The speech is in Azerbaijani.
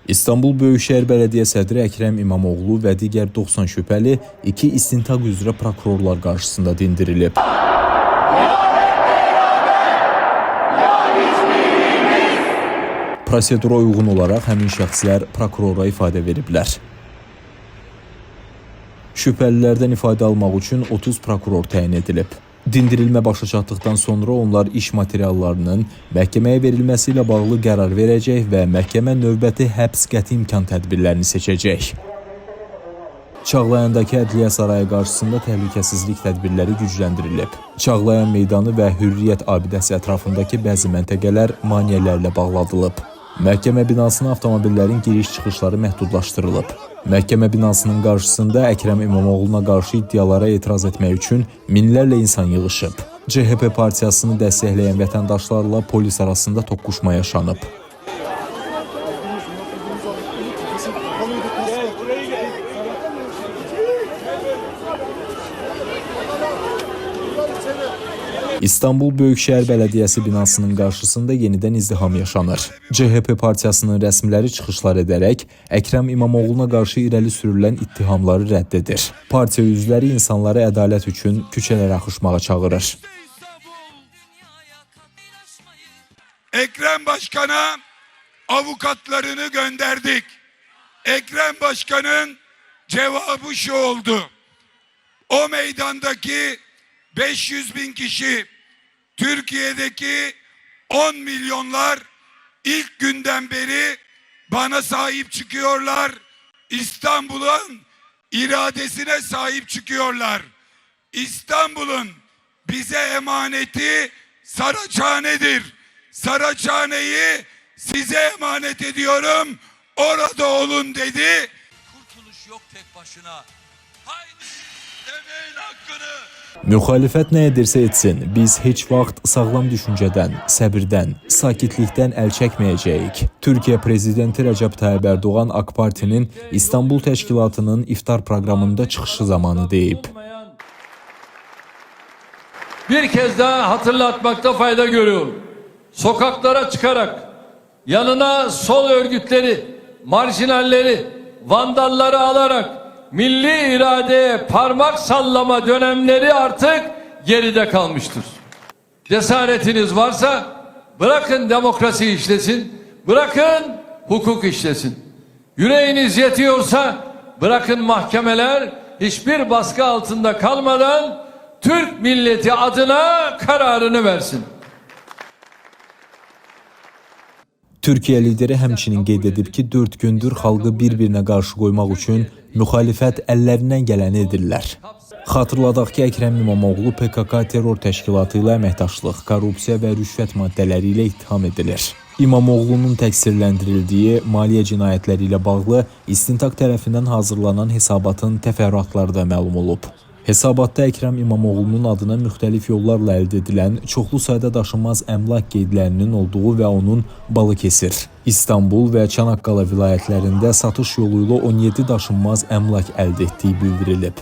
İstanbul Böyükşəhər Bələdiyyə sədri Əkrəm İmamoğlu və digər 90 şübhəli 2 istintaq üzrə prokurorlar qarşısında dindirilib. Prosedura uyğun olaraq həmin şəxslər prokurora ifadə veriblər. Şübhəlilərdən ifadə almaq üçün 30 prokuror təyin edilib. Dindirilmə başa çatdıqdan sonra onlar iş materiallarının məhkəməyə verilməsi ilə bağlı qərar verəcək və məhkəmə növbəti həbs qəti imkan tədbirlərini seçəcək. Çağlayandakı Ədliyyə Sarayı qarşısında təhlükəsizlik tədbirləri gücləndirilib. Çağlayan meydanı və Hürriyyət abidəsi ətrafındakı bəzi məntəqələr maneələrlə bağladılıb. Məhkəmə binasına avtomobillərin giriş-çıxışları məhdudlaşdırılıb. Məhkəmə binasının qarşısında Əkrəm İmamoğlu'na qarşı iddialara etiraz etmək üçün minlərlə insan yığışıb. CHP partiyasını dəstəkləyən vətəndaşlarla polis arasında toqquşma yaşanıb. İstanbul Böyükşəhər Bələdiyyəsi binasının qarşısında yenidən izdiham yaşanır. CHP partiyasının rəsmiləri çıxışlar edərək Əkrəm İmamoğlu'na qarşı irəli sürülən ittihamları rədd edir. Partiya üzvləri insanları ədalət üçün küçələrə axışmağa çağırır. Ekrem Başkan'a avukatlarını gönderdik. Ekrem Başkan'ın cevabı şu oldu. O meydandaki 500 bin kişi, Türkiye'deki 10 milyonlar ilk günden beri bana sahip çıkıyorlar. İstanbul'un iradesine sahip çıkıyorlar. İstanbul'un bize emaneti Saraçhane'dir. Saraçhane'yi size emanet ediyorum. Orada olun dedi. Kurtuluş yok tek başına. Haydi demeyin hakkını. Müxalifət nə edirsə etsin, biz heç vaxt sağlam düşüncədən, səbirdən, sakitlikdən əl çəkməyəcəyik. Türkiyə Prezidenti Rəcəb Tayyip Erdoğan AK Partinin İstanbul Təşkilatının iftar proqramında çıxışı zamanı deyib. Bir kez daha hatırlatmakta fayda görüyorum. Sokaklara çıkarak yanına sol örgütleri, marjinalleri, vandalları alarak milli iradeye parmak sallama dönemleri artık geride kalmıştır. Cesaretiniz varsa bırakın demokrasi işlesin, bırakın hukuk işlesin. Yüreğiniz yetiyorsa bırakın mahkemeler hiçbir baskı altında kalmadan Türk milleti adına kararını versin. Türkiyə lideri həmçinin qeyd edib ki, 4 gündür xalqı bir-birinə qarşı qoymaq üçün müxalifət əllərindən gələni edirlər. Xatırladaq ki, Əkrəm İmamoğlu PKK terror təşkilatı ilə əməkdaşlıq, korrupsiya və rüşvət maddələri ilə ittiham edilir. İmamoğlu'nun təqsirləndirildiyi maliyyə cinayətləri ilə bağlı istintaq tərəfindən hazırlanan hesabatın təfərrüatları da məlum olub. Hesabatda Əkrəm İmamoğlu'nun adına müxtəlif yollarla əldə edilən çoxlu sayda daşınmaz əmlak qeydlərinin olduğu və onun Balıkesir, İstanbul və Çanaqqala vilayətlərində satış yolu ilə 17 daşınmaz əmlak əldə etdiyi bildirilib.